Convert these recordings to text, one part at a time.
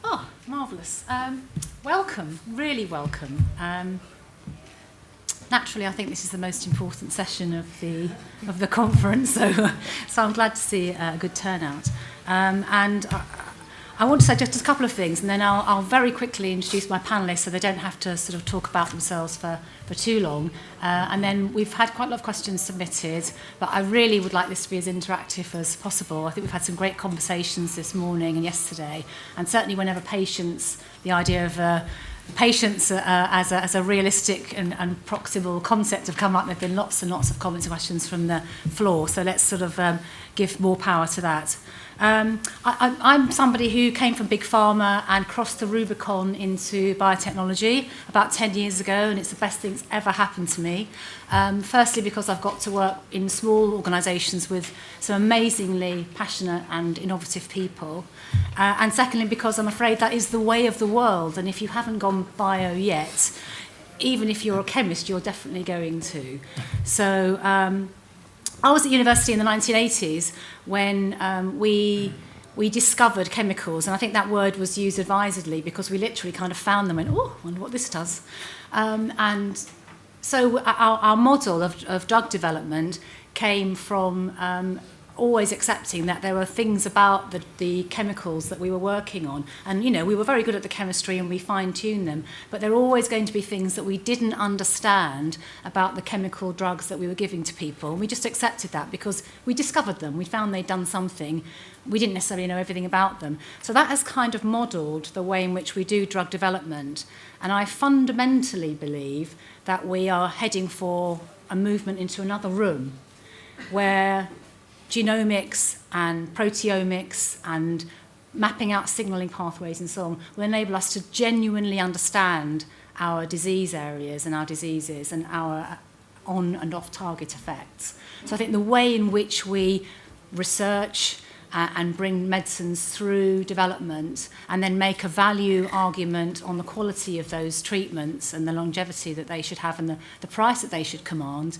Oh, marvellous. Welcome, really welcome. Naturally, I think this is the most important session of the conference, so I'm glad to see a good turnout. And I want to say just a couple of things, and then I'll very quickly introduce my panellists so they don't have to sort of talk about themselves for too long. And then we've had quite a lot of questions submitted, but I really would like this to be as interactive as possible. I think we've had some great conversations this morning and yesterday, and certainly whenever patients, the idea of patients as a realistic and proximal concept have come up, there have been lots and lots of comments and questions from the floor, so let's sort of give more power to that. I'm somebody who came from Big Pharma and crossed the Rubicon into biotechnology about 10 years ago, and it's the best thing that's ever happened to me. Firstly, because I've got to work in small organisations with some amazingly passionate and innovative people. And secondly, because I'm afraid that is the way of the world, and if you haven't gone bio yet, even if you're a chemist, you're definitely going to. So I was at university in the 1980s when we discovered chemicals, and I think that word was used advisedly because we literally kind of found them and went, oh, I wonder what this does. And so our model of drug development came from always accepting that there were things about the chemicals that we were working on. And, you know, we were very good at the chemistry and we fine-tuned them, but there were always going to be things that we didn't understand about the chemical drugs that we were giving to people. And we just accepted that because we discovered them. We found they'd done something. We didn't necessarily know everything about them. So that has kind of modelled the way in which we do drug development. And I fundamentally believe that we are heading for a movement into another room where genomics and proteomics and mapping out signalling pathways and so on will enable us to genuinely understand our disease areas and our diseases and our on and off target effects. So I think the way in which we research and bring medicines through development and then make a value argument on the quality of those treatments and the longevity that they should have and the price that they should command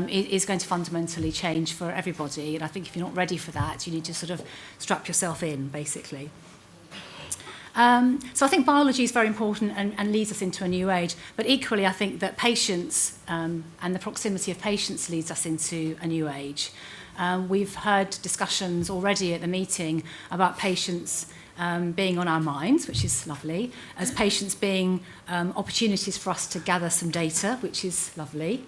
is going to fundamentally change for everybody. And I think if you're not ready for that, you need to sort of strap yourself in, basically. So I think biology is very important and leads us into a new age. But equally, I think that patients and the proximity of patients leads us into a new age. We've heard discussions already at the meeting about patients being on our minds, which is lovely, as patients being opportunities for us to gather some data, which is lovely.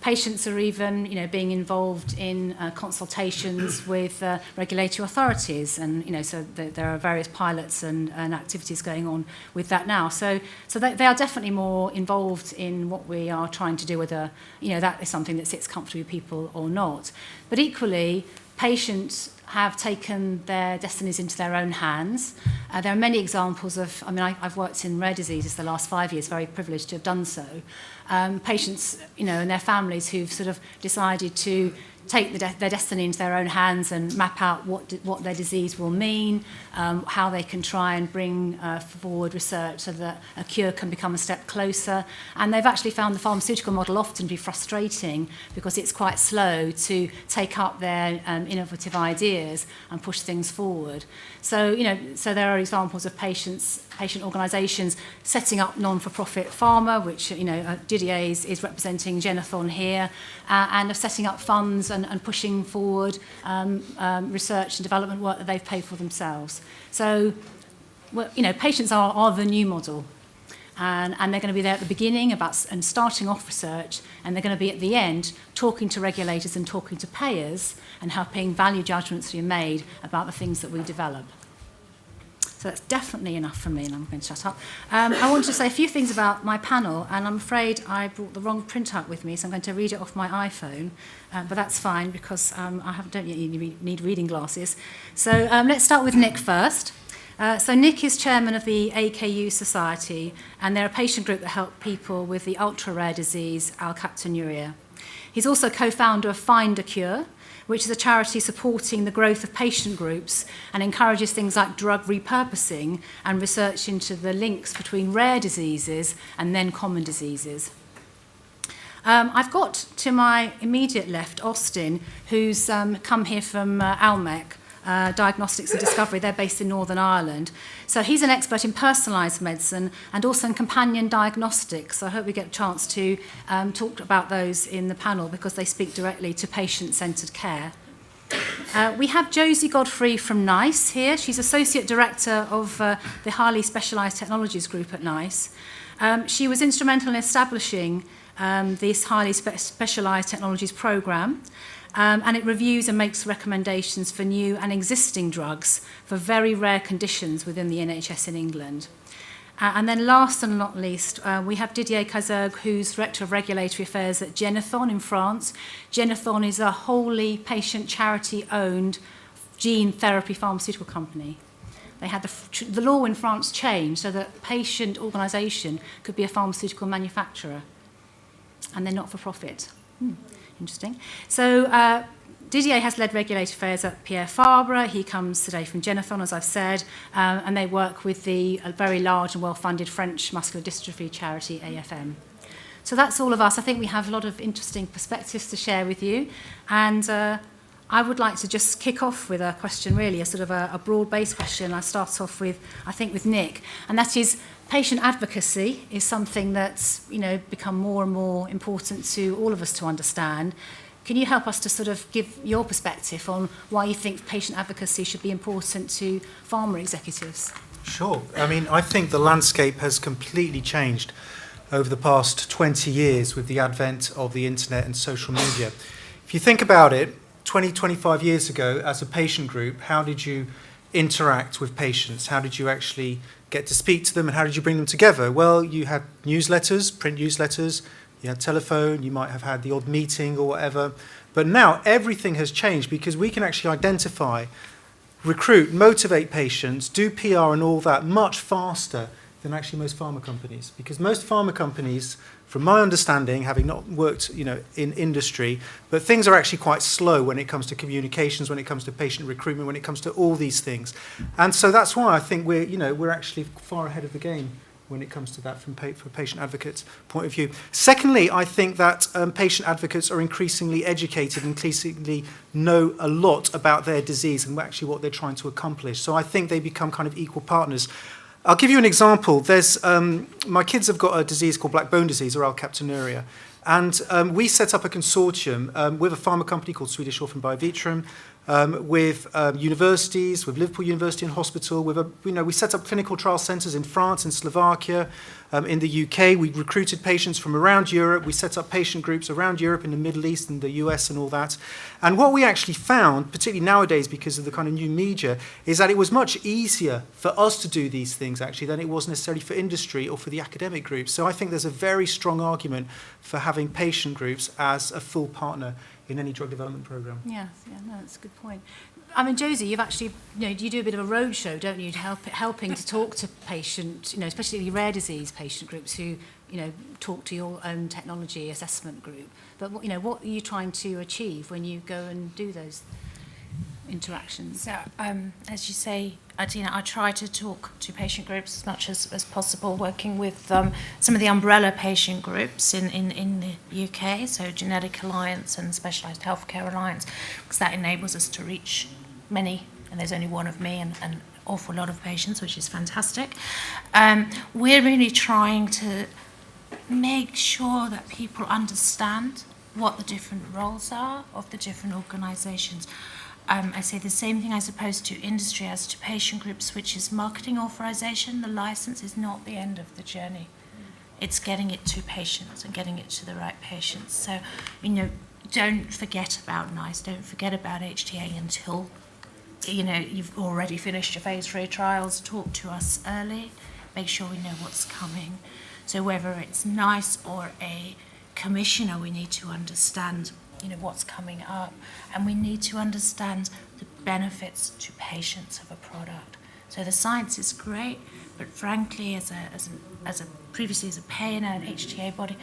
Patients are even, being involved in consultations with regulatory authorities, and so there are various pilots and activities going on with that now. So they are definitely more involved in what we are trying to do, whether that is something that sits comfortably with people or not. But equally, patients have taken their destinies into their own hands. There are many examples of, I've worked in rare diseases the last 5 years, very privileged to have done so. Patients, and their families who've sort of decided to take their destiny into their own hands and map out what their disease will mean, how they can try and bring forward research so that a cure can become a step closer. And they've actually found the pharmaceutical model often to be frustrating because it's quite slow to take up their innovative ideas and push things forward. So, so there are examples of patient organisations setting up non-for-profit pharma, which, Didier is representing Genathon here, and of setting up funds and pushing forward research and development work that they've paid for themselves. So, patients are the new model. And they're going to be there at the beginning and starting off research, and they're going to be at the end talking to regulators and talking to payers and helping value judgments be made about the things that we develop. So that's definitely enough from me, and I'm going to shut up. I want to say a few things about my panel, and I'm afraid I brought the wrong printout with me, so I'm going to read it off my iPhone, but that's fine because I don't yet need reading glasses. So let's start with Nick first. So Nick is chairman of the AKU Society, and they're a patient group that help people with the ultra-rare disease alkaptonuria. He's also co-founder of Find a Cure, which is a charity supporting the growth of patient groups and encourages things like drug repurposing and research into the links between rare diseases and then common diseases. I've got to my immediate left Austin, who's come here from Almec, Diagnostics and Discovery. They're based in Northern Ireland. So he's an expert in personalised medicine and also in companion diagnostics. So I hope we get a chance to talk about those in the panel because they speak directly to patient-centred care. We have Josie Godfrey from NICE here. She's Associate Director of the Highly Specialised Technologies Group at NICE. She was instrumental in establishing this Highly Specialised Technologies programme, and it reviews and makes recommendations for new and existing drugs for very rare conditions within the NHS in England. And then last and not least, we have Didier Cazergue, who's Director of Regulatory Affairs at Genethon in France. Genethon is a wholly patient charity-owned gene therapy pharmaceutical company. They had the law in France changed so that patient organisation could be a pharmaceutical manufacturer, and they're not for profit. Interesting. So Didier has led regulatory affairs at Big Pharma. He comes today from Genethon, as I've said, and they work with the very large and well-funded French muscular dystrophy charity AFM. So that's all of us. I think we have a lot of interesting perspectives to share with you, and I would like to just kick off with a question, really, a sort of a broad-based question. I start off with, I think, with Nick, and that is patient advocacy is something that's, become more and more important to all of us to understand. Can you help us to sort of give your perspective on why you think patient advocacy should be important to pharma executives? Sure. I think the landscape has completely changed over the past 20 years with the advent of the internet and social media. If you think about it, 20, 25 years ago, as a patient group, how did you interact with patients? How did you actually get to speak to them, and how did you bring them together? Well, you had newsletters, print newsletters, you had telephone, you might have had the odd meeting or whatever. But now everything has changed because we can actually identify, recruit, motivate patients, do PR and all that much faster than actually most pharma companies. Because most pharma companies, from my understanding, having not worked in industry, but things are actually quite slow when it comes to communications, when it comes to patient recruitment, when it comes to all these things. And so that's why I think we're actually far ahead of the game when it comes to that from patient advocates' point of view. Secondly, I think that patient advocates are increasingly educated, increasingly know a lot about their disease and actually what they're trying to accomplish. So I think they become kind of equal partners. I'll give you an example. There's my kids have got a disease called black bone disease, or alkaptonuria, and we set up a consortium with a pharma company called Swedish Orphan Biovitrum, with universities, with Liverpool University and Hospital. We set up clinical trial centres in France and Slovakia, in the UK. We recruited patients from around Europe. We set up patient groups around Europe, in the Middle East and the US and all that. And what we actually found, particularly nowadays because of the kind of new media, is that it was much easier for us to do these things actually than it was necessarily for industry or for the academic groups. So I think there's a very strong argument for having patient groups as a full partner in any drug development program. Yeah, no, that's a good point. Josie, you've actually, you do a bit of a roadshow, don't you, helping to talk to patients, especially rare disease patient groups who, talk to your own technology assessment group. But what are you trying to achieve when you go and do those interactions? So, as you say, Adina, I try to talk to patient groups as much as possible, working with some of the umbrella patient groups in the UK, so Genetic Alliance and Specialised Healthcare Alliance, because that enables us to reach many, and there's only one of me and an awful lot of patients, which is fantastic. We're really trying to make sure that people understand what the different roles are of the different organisations. I say the same thing, I suppose, to industry as to patient groups, which is marketing authorization. The license is not the end of the journey. It's getting it to patients and getting it to the right patients. So, don't forget about NICE, don't forget about HTA until, you've already finished your phase 3 trials. Talk to us early, make sure we know what's coming. So whether it's NICE or a commissioner, we need to understand what's coming up, and we need to understand the benefits to patients of a product. So the science is great, but frankly, as a previously as a payer and an HTA body,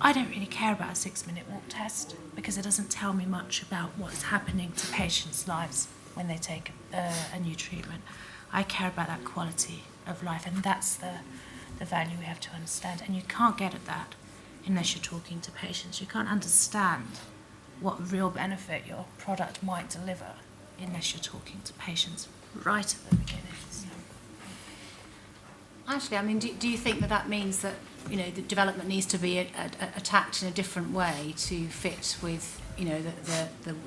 I don't really care about a 6-minute walk test because it doesn't tell me much about what's happening to patients' lives when they take a new treatment. I care about that quality of life, and that's the value we have to understand. And you can't get at that unless you're talking to patients. You can't understand what real benefit your product might deliver unless you're talking to patients right at the beginning. So. Actually, I mean, do you think that that means that, you know, the development needs to be attacked in a different way to fit with, you know,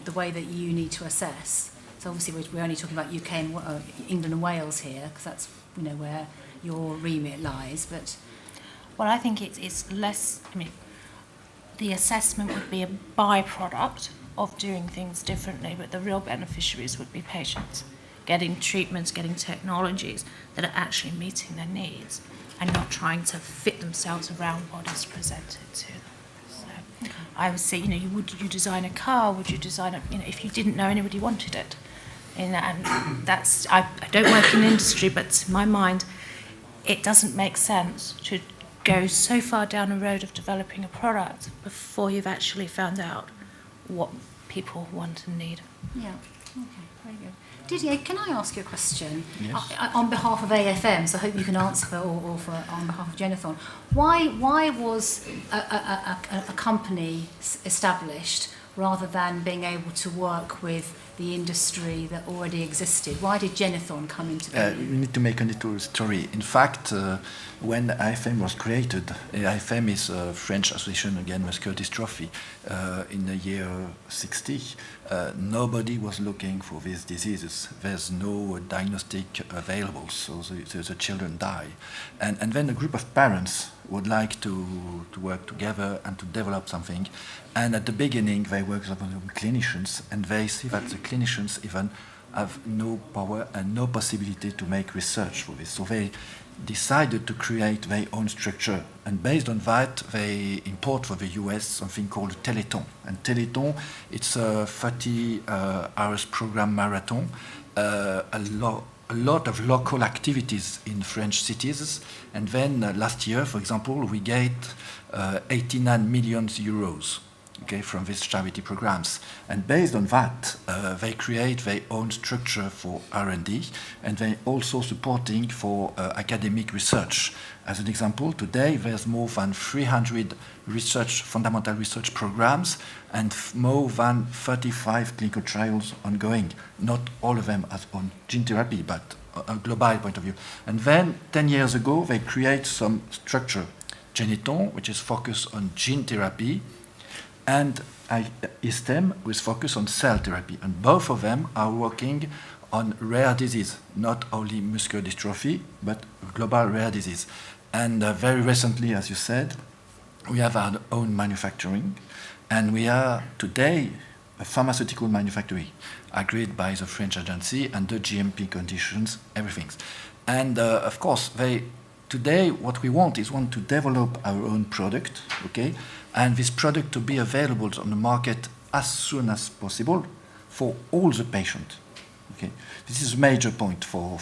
the way that you need to assess? So obviously we're only talking about UK and England and Wales here, because that's, you know, where your remit lies. But well, I think it's less. I mean, the assessment would be a byproduct of doing things differently, but the real beneficiaries would be patients, getting treatments, getting technologies that are actually meeting their needs and not trying to fit themselves around what is presented to them. So I would say, you know, would you design a car? Would you design a, you know, if you didn't know anybody wanted it? And that's, I don't work in industry, but to my mind, it doesn't make sense to go so far down a road of developing a product before you've actually found out what people want and need. Yeah, okay, very good. Didier, can I ask you a question? Yes. On behalf of AFM, so I hope you can answer for, or for on behalf of Genethon. Why was a company established rather than being able to work with the industry that already existed? Why did Genethon come into being? We need to make a little story. In fact, when AFM was created, AFM is a French association against muscular dystrophy. In the year 60, nobody was looking for these diseases. There's no diagnostic available, so the children die. And then a group of parents would like to work together and to develop something. And at the beginning, they worked with clinicians, and they see that the clinicians even have no power and no possibility to make research for this. So they decided to create their own structure. And based on that, they import for the US something called Téléthon. And Téléthon, it's a 30 hours program marathon, a lot of local activities in French cities. And then last year, for example, we get 89 million euros. Okay, from these charity programs. And based on that, they create their own structure for R&D, and they also supporting for academic research. As an example, today there's more than 300 fundamental research programs, and more than 35 clinical trials ongoing. Not all of them as on gene therapy, but a global point of view. And then 10 years ago, they create some structure, Genethon, which is focused on gene therapy, and ISTEM with focus on cell therapy. And both of them are working on rare disease, not only muscular dystrophy, but global rare disease. And very recently, as you said, we have our own manufacturing, and we are today a pharmaceutical manufacturing agreed by the French agency under GMP conditions, everything. And of course, today what we want to develop our own product, okay? And this product to be available on the market as soon as possible for all the patients. Okay, this is a major point for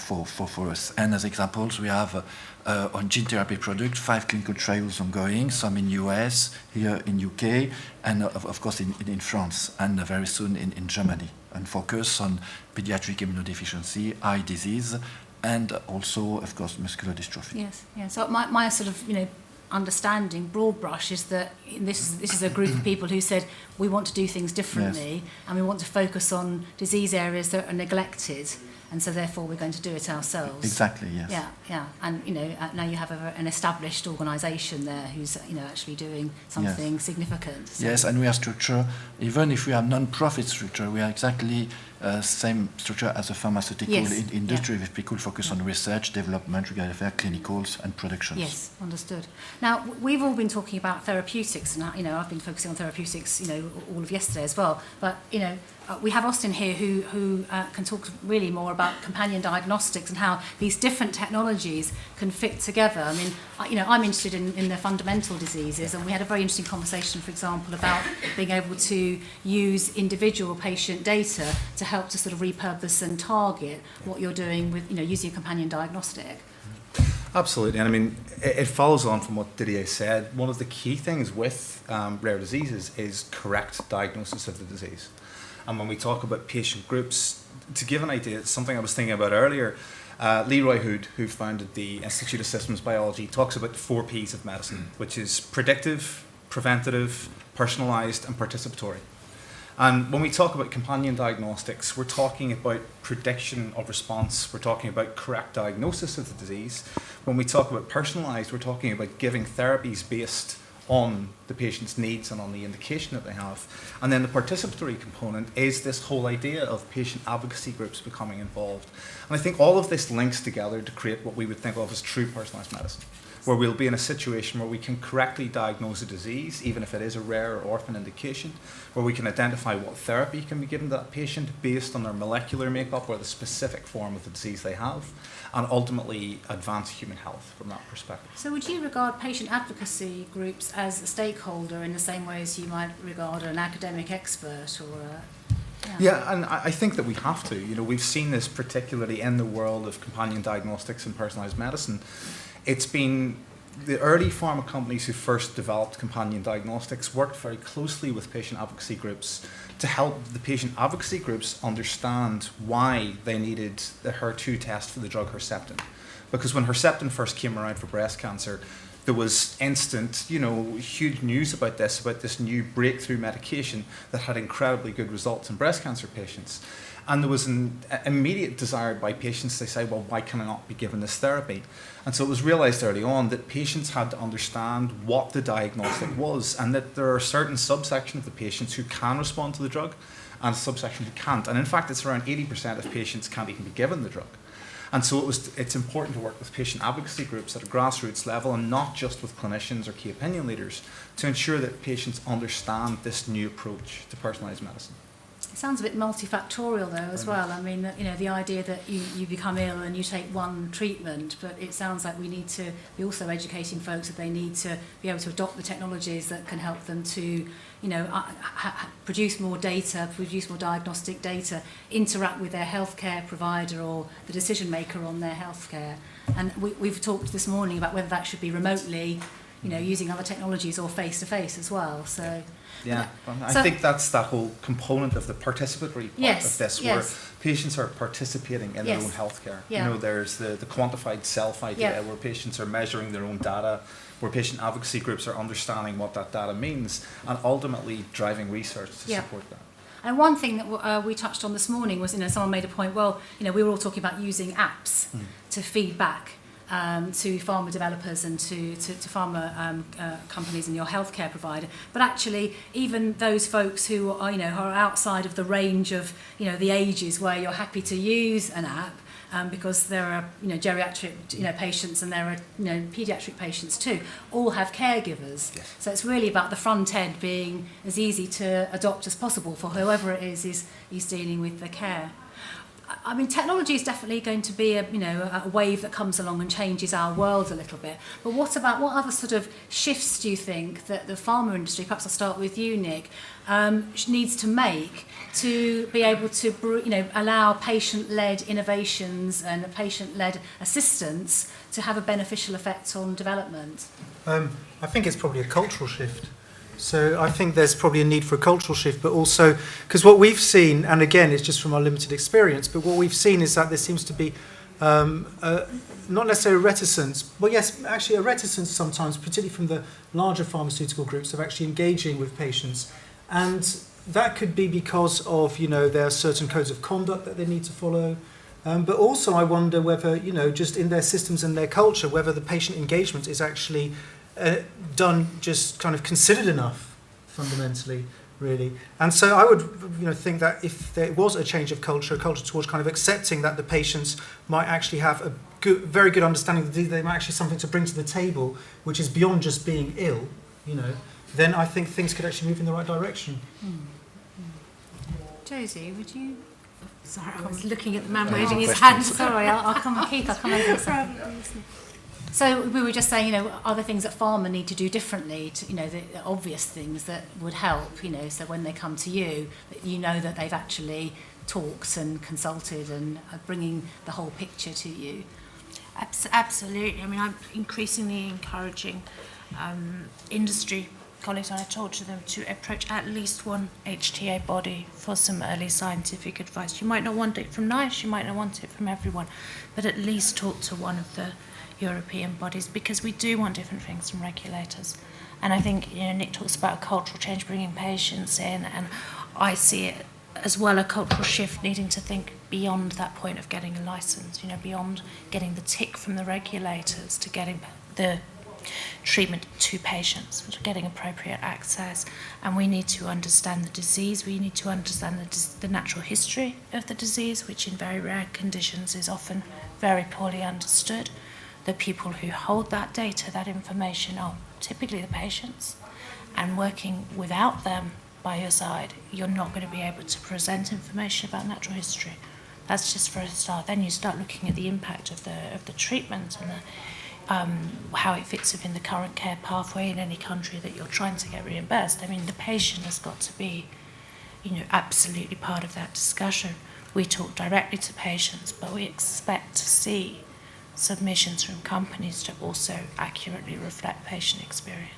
us. And as examples, we have on gene therapy product 5 clinical trials ongoing, some in US, here in UK, and of course in France, and very soon in Germany, and focus on pediatric immunodeficiency, eye disease, and also, of course, muscular dystrophy. Yes, yeah. So my sort of, you know, understanding, broad brush, is that this is a group of people who said we want to do things differently, yes, and we want to focus on disease areas that are neglected, and so therefore we're going to do it ourselves. Exactly, yes. Yeah, yeah. And you know, now you have an established organisation there who's, you know, actually doing something, yes, significant. So. Yes, and we are structure, even if we are non-profit structure, we are exactly same structure as a pharmaceutical, yes, industry, yeah, with people focus, yeah, on research, development, regulatory affairs, clinicals, and productions. Yes, understood. Now, we've all been talking about therapeutics, and you know, I've been focusing on therapeutics, you know, all of yesterday as well. But you know, we have Austin here who can talk really more about companion diagnostics and how these different technologies can fit together. I mean, you know, I'm interested in the fundamental diseases, and we had a very interesting conversation, for example, about being able to use individual patient data to help to sort of repurpose and target what you're doing with, you know, using a companion diagnostic. Absolutely, and I mean, it follows on from what Didier said. One of the key things with rare diseases is correct diagnosis of the disease. And when we talk about patient groups, to give an idea, it's something I was thinking about earlier, Leroy Hood, who founded the Institute of Systems Biology, talks about the 4 Ps of medicine, which is predictive, preventative, personalised, and participatory. And when we talk about companion diagnostics, we're talking about prediction of response. We're talking about correct diagnosis of the disease. When we talk about personalised, we're talking about giving therapies based on the patient's needs and on the indication that they have. And then the participatory component is this whole idea of patient advocacy groups becoming involved. And I think all of this links together to create what we would think of as true personalised medicine, where we'll be in a situation where we can correctly diagnose a disease, even if it is a rare or orphan indication, where we can identify what therapy can be given to that patient based on their molecular makeup or the specific form of the disease they have, and ultimately advance human health from that perspective. So would you regard patient advocacy groups as a stakeholder in the same way as you might regard an academic expert or a... Yeah, and I think that we have to. You know, we've seen this particularly in the world of companion diagnostics and personalised medicine. It's been the early pharma companies who first developed companion diagnostics worked very closely with patient advocacy groups to help the patient advocacy groups understand why they needed the HER2 test for the drug Herceptin. Because when Herceptin first came around for breast cancer, there was instant, huge news about this new breakthrough medication that had incredibly good results in breast cancer patients. And there was an immediate desire by patients to say, well, why can I not be given this therapy? And so it was realized early on that patients had to understand what the diagnostic was, and that there are certain subsections of the patients who can respond to the drug and a subsection who can't. And in fact, it's around 80% of patients can't even be given the drug. And so it's important to work with patient advocacy groups at a grassroots level and not just with clinicians or key opinion leaders to ensure that patients understand this new approach to personalised medicine. It sounds a bit multifactorial though as well. I mean, the idea that you become ill and you take one treatment, but it sounds like we need to be also educating folks that they need to be able to adopt the technologies that can help them to, produce more data, produce more diagnostic data, interact with their healthcare provider or the decision maker on their healthcare. And we've talked this morning about whether that should be remotely, using other technologies or face-to-face as well. So. Yeah, I think that's that whole component of the participatory part of this, where patients are participating in their own healthcare. Yeah. There's the quantified self idea, where patients are measuring their own data, where patient advocacy groups are understanding what that data means, and ultimately driving research to support that. And one thing that we touched on this morning was, someone made a point, well, we were all talking about using apps to feed back to pharma developers and to pharma companies and your healthcare provider. But actually, even those folks who are, are outside of the range of, the ages where you're happy to use an app, because there are, geriatric, patients and there are, paediatric patients too, all have caregivers. Yes. So it's really about the front end being as easy to adopt as possible for whoever it is dealing with the care. I mean, technology is definitely going to be a wave that comes along and changes our world a little bit. But what other sort of shifts do you think that the pharma industry, perhaps I'll start with you, Nick, needs to make to be able to allow patient-led innovations and patient-led assistance to have a beneficial effect on development? I think it's probably a cultural shift. So I think there's probably a need for a cultural shift, but also, because what we've seen, and again, it's just from our limited experience, but what we've seen is that there seems to be not necessarily a reticence, but yes, actually a reticence sometimes, particularly from the larger pharmaceutical groups, of actually engaging with patients. And that could be because of, there are certain codes of conduct that they need to follow. But also I wonder whether, just in their systems and their culture, whether the patient engagement is actually done, just kind of considered enough, fundamentally, really. And so I would, think that if there was a change of culture, a culture towards kind of accepting that the patients might actually have a very good understanding that they might actually have something to bring to the table, which is beyond just being ill, then I think things could actually move in the right direction. Josie, would you? Sorry, I was looking at the man waving his hand. Sorry, I'll come over this. So we were just saying, other things that pharma need to do differently, to, the obvious things that would help, so when they come to you, that that they've actually talked and consulted and are bringing the whole picture to you. Absolutely. I mean, I'm increasingly encouraging industry colleagues, and I talk to them to approach at least one HTA body for some early scientific advice. You might not want it from NICE, you might not want it from everyone, but at least talk to one of the European bodies, because we do want different things from regulators. And I think, Nick talks about a cultural change, bringing patients in, and I see it as well a cultural shift needing to think beyond that point of getting a license, beyond getting the tick from the regulators to getting the treatment to patients, to getting appropriate access. And we need to understand the disease, we need to understand the natural history of the disease, which in very rare conditions is often very poorly understood. The people who hold that data, that information, are typically the patients, and working without them by your side, you're not going to be able to present information about natural history. That's just for a start. Then you start looking at the impact of the treatment and how it fits within the current care pathway in any country that you're trying to get reimbursed. I mean, the patient has got to be, absolutely part of that discussion. We talk directly to patients, but we expect to see submissions from companies to also accurately reflect patient experience.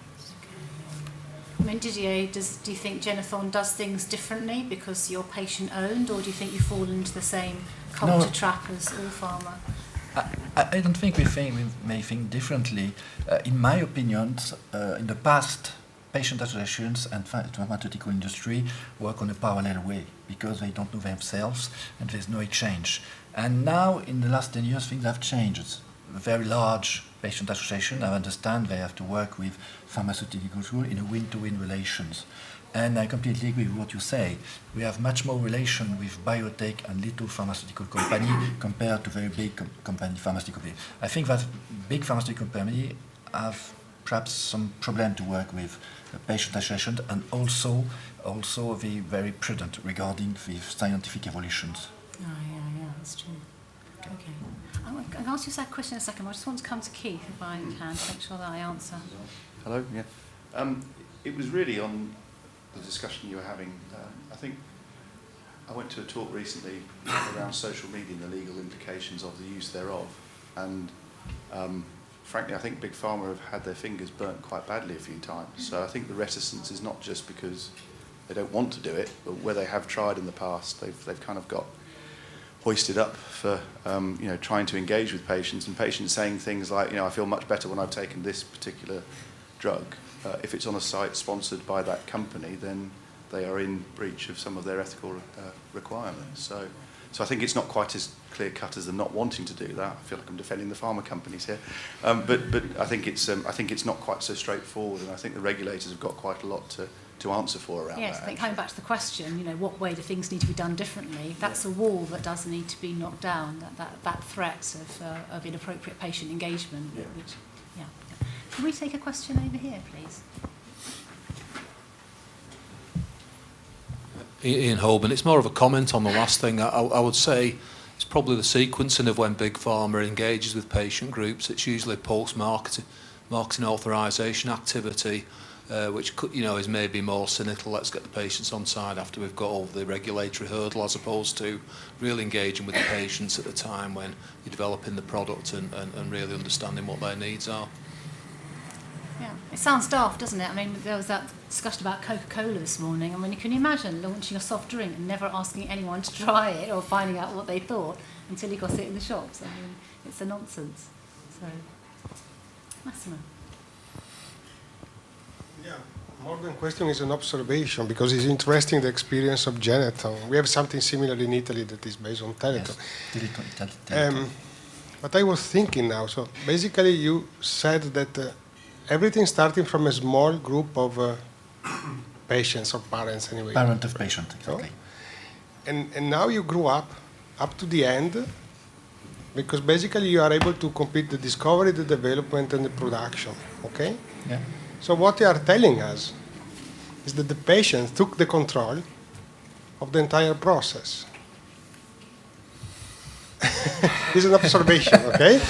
I mean, Didier, do you think Genethon does things differently because you're patient-owned, or do you think you fall into the same culture trap as all pharma? I don't think we may think differently. In my opinion, in the past, patient associations and the pharmaceutical industry work on a parallel way because they don't know themselves and there's no exchange. And now, in the last 10 years, things have changed. Very large patient association, I understand they have to work with pharmaceuticals in a win-to-win relations. And I completely agree with what you say. We have much more relation with biotech and little pharmaceutical company compared to very big pharmaceutical company. I think that big pharmaceutical company have perhaps some problem to work with patient association and also be very prudent regarding the scientific evolutions. Oh, yeah, that's true. Okay. I'm going to ask you that question in a second. I just want to come to Keith, if I can, to make sure that I answer. Hello, yeah. It was really on the discussion you were having. I think I went to a talk recently around social media and the legal implications of the use thereof. And frankly, I think Big Pharma have had their fingers burnt quite badly a few times. So I think the reticence is not just because they don't want to do it, but where they have tried in the past, they've kind of got hoisted up for trying to engage with patients, and patients saying things like, I feel much better when I've taken this particular drug. If it's on a site sponsored by that company, then they are in breach of some of their ethical requirements. So I think it's not quite as clear cut as them not wanting to do that. I feel like I'm defending the pharma companies here, but I think it's not quite so straightforward, and I think the regulators have got quite a lot to answer for around that. Yes, I think coming back to the question, what way do things need to be done differently? That's a wall that does need to be knocked down. That threat of inappropriate patient engagement. Yeah. Can we take a question over here, please? Ian Holborn. It's more of a comment on the last thing. I would say it's probably the sequencing of when Big Pharma engages with patient groups. It's usually post-marketing authorisation activity, which is maybe more cynical. Let's get the patients on side after we've got all the regulatory hurdle, as opposed to really engaging with the patients at the time when you're developing the product and really understanding what their needs are. Yeah, it sounds daft, doesn't it? I mean, there was that discussion about Coca-Cola this morning. I mean, can you imagine launching a soft drink and never asking anyone to try it or finding out what they thought until you got it in the shops? I mean, it's a nonsense. So, Massimo. Yeah, more than question is an observation, because it's interesting the experience of Genethon. We have something similar in Italy that is based on Teleton. Yes. But I was thinking now, so basically you said that everything starting from a small group of patients or parents anyway. Parent of patient, exactly. And now you grew up to the end, because basically you are able to complete the discovery, the development, and the production, okay? Yeah. So what they are telling us is that the patient took the control of the entire process. This is an observation, okay?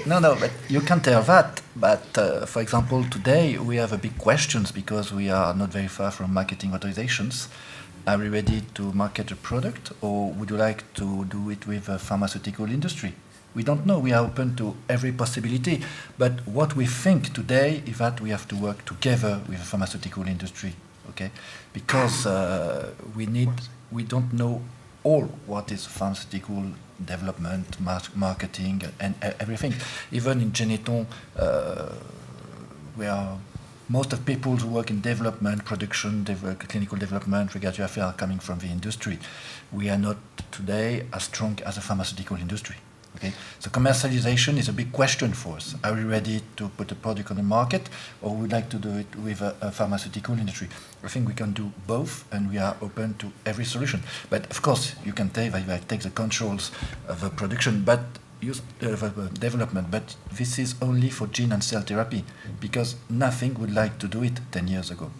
No, but you can tell that. But for example, today we have a big questions because we are not very far from marketing authorizations. Are we ready to market a product, or would you like to do it with a pharmaceutical industry? We don't know. We are open to every possibility. But what we think today is that we have to work together with the pharmaceutical industry, okay? Because we don't know all what is pharmaceutical development, marketing, and everything. Even in Genethon, we are most of people who work in development, production, clinical development, regulatory affairs are coming from the industry. We are not today as strong as a pharmaceutical industry. Okay, so commercialization is a big question for us. Are we ready to put a product on the market, or would like to do it with a pharmaceutical industry? I think we can do both, and we are open to every solution. But of course, you can take the controls of the production, but use development. But this is only for gene and cell therapy, because nothing would like to do it 10 years ago.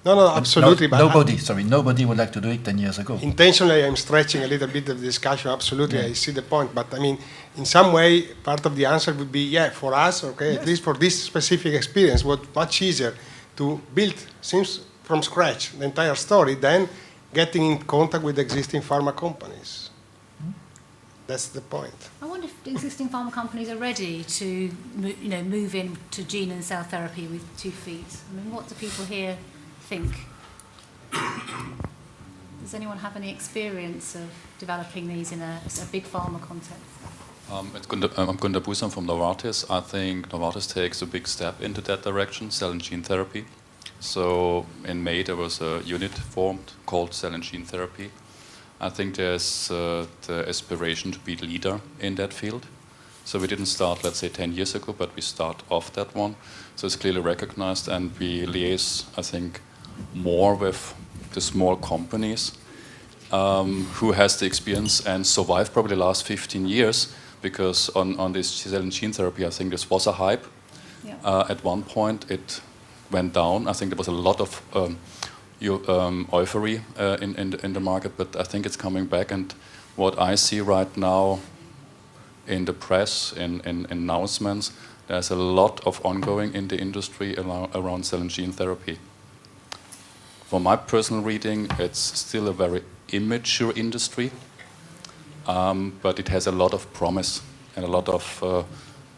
No, absolutely. Nobody would like to do it 10 years ago. Intentionally, I'm stretching a little bit of the discussion. Absolutely, I see the point. But I mean, in some way, part of the answer would be, yeah, for us, okay, at least for this specific experience, was much easier to build, seems from scratch, the entire story than getting in contact with existing pharma companies. That's the point. I wonder if the existing pharma companies are ready to, move into gene and cell therapy with 2 feet. I mean, what do people here think? Does anyone have any experience of developing these in a big pharma context? I'm Gunter Busam from Novartis. I think Novartis takes a big step into that direction, cell and gene therapy. So in May there was a unit formed called Cell and Gene Therapy. I think there's the aspiration to be leader in that field. So we didn't start, let's say, 10 years ago, but we start off that one. So it's clearly recognized, and we liaise, I think, more with the small companies who has the experience and survived probably the last 15 years, because on this cell and gene therapy, I think this was a hype. Yeah. At one point, it went down. I think there was a lot of euphoria in the market, but I think it's coming back. And what I see right now in the press, in announcements, there's a lot of ongoing in the industry around cell and gene therapy. For my personal reading, it's still a very immature industry, but it has a lot of promise and a lot of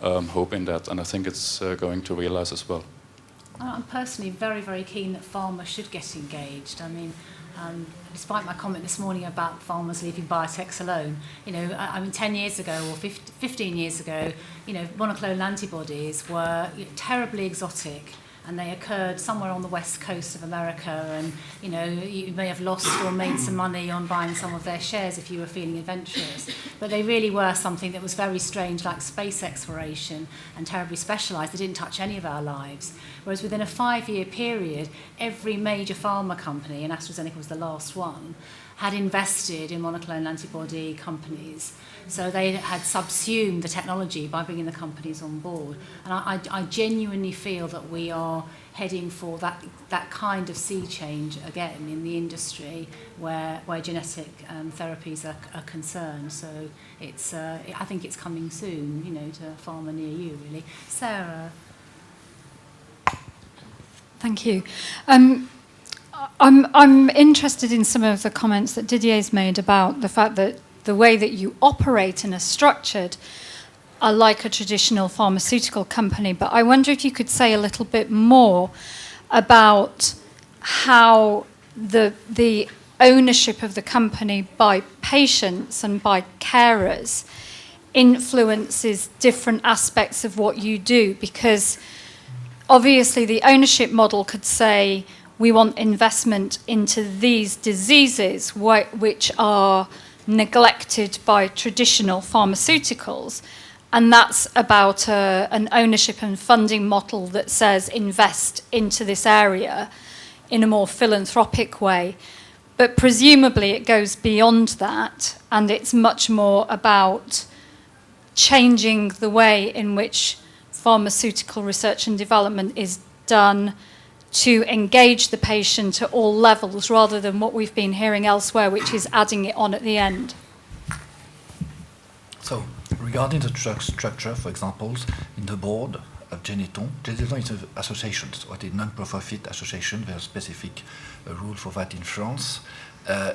hope in that, and I think it's going to realize as well. I'm personally very, very keen that pharma should get engaged. I mean, despite my comment this morning about farmers leaving biotechs alone, 10 years ago or 15 years ago, monoclonal antibodies were terribly exotic, and they occurred somewhere on the west coast of America, and you may have lost or made some money on buying some of their shares if you were feeling adventurous, but they really were something that was very strange, like space exploration, and terribly specialised. They didn't touch any of our lives. Whereas within a 5-year period, every major pharma company, and AstraZeneca was the last one, had invested in monoclonal antibody companies. So they had subsumed the technology by bringing the companies on board. And I genuinely feel that we are heading for that kind of sea change again in the industry where genetic therapies are concerned. So it's I think it's coming soon, to a pharma near you, really. Sarah? Thank you. I'm interested in some of the comments that Didier's made about the fact that the way that you operate and are structured are like a traditional pharmaceutical company. But I wonder if you could say a little bit more about how the ownership of the company by patients and by carers influences different aspects of what you do, because obviously the ownership model could say we want investment into these diseases which are neglected by traditional pharmaceuticals, and that's about an ownership and funding model that says invest into this area in a more philanthropic way. But presumably it goes beyond that, and it's much more about changing the way in which pharmaceutical research and development is done to engage the patient at all levels, rather than what we've been hearing elsewhere, which is adding it on at the end. So, regarding the structure, for example, in the board of Geneton is an association, so it is a non-profit association. There's a specific rule for that in France.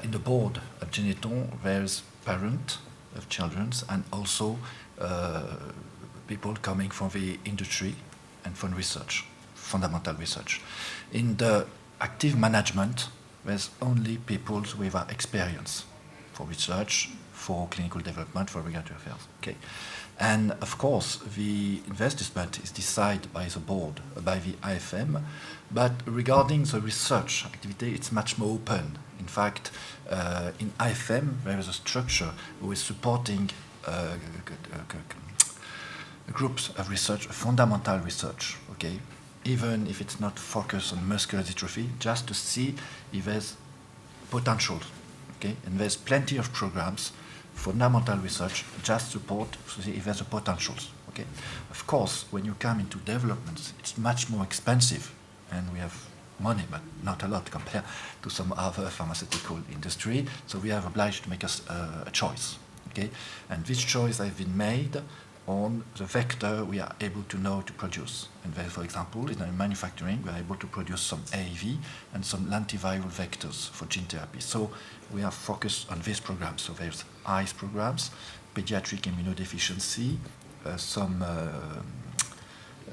In the board of Geneton, there's parents of children and also people coming from the industry and from research, fundamental research. In the active management, there's only people with experience for research, for clinical development, for regulatory affairs. Okay. And of course, the investment is decided by the board, by the IFM. But regarding the research activity, it's much more open. In fact, in IFM, there is a structure who is supporting groups of research, fundamental research, okay? Even if it's not focused on muscular dystrophy, just to see if there's potential, okay? And there's plenty of programs, fundamental research, just support to see if there's a potentials, okay? Of course, when you come into developments, it's much more expensive, and we have money, but not a lot compared to some other pharmaceutical industry, so we are obliged to make a choice, okay? And this choice has been made on the vector we are able to know to produce. And there, for example, in manufacturing, we are able to produce some AAV and some lentiviral vectors for gene therapy. So we are focused on this program. So there's eyes programs, pediatric immunodeficiency, some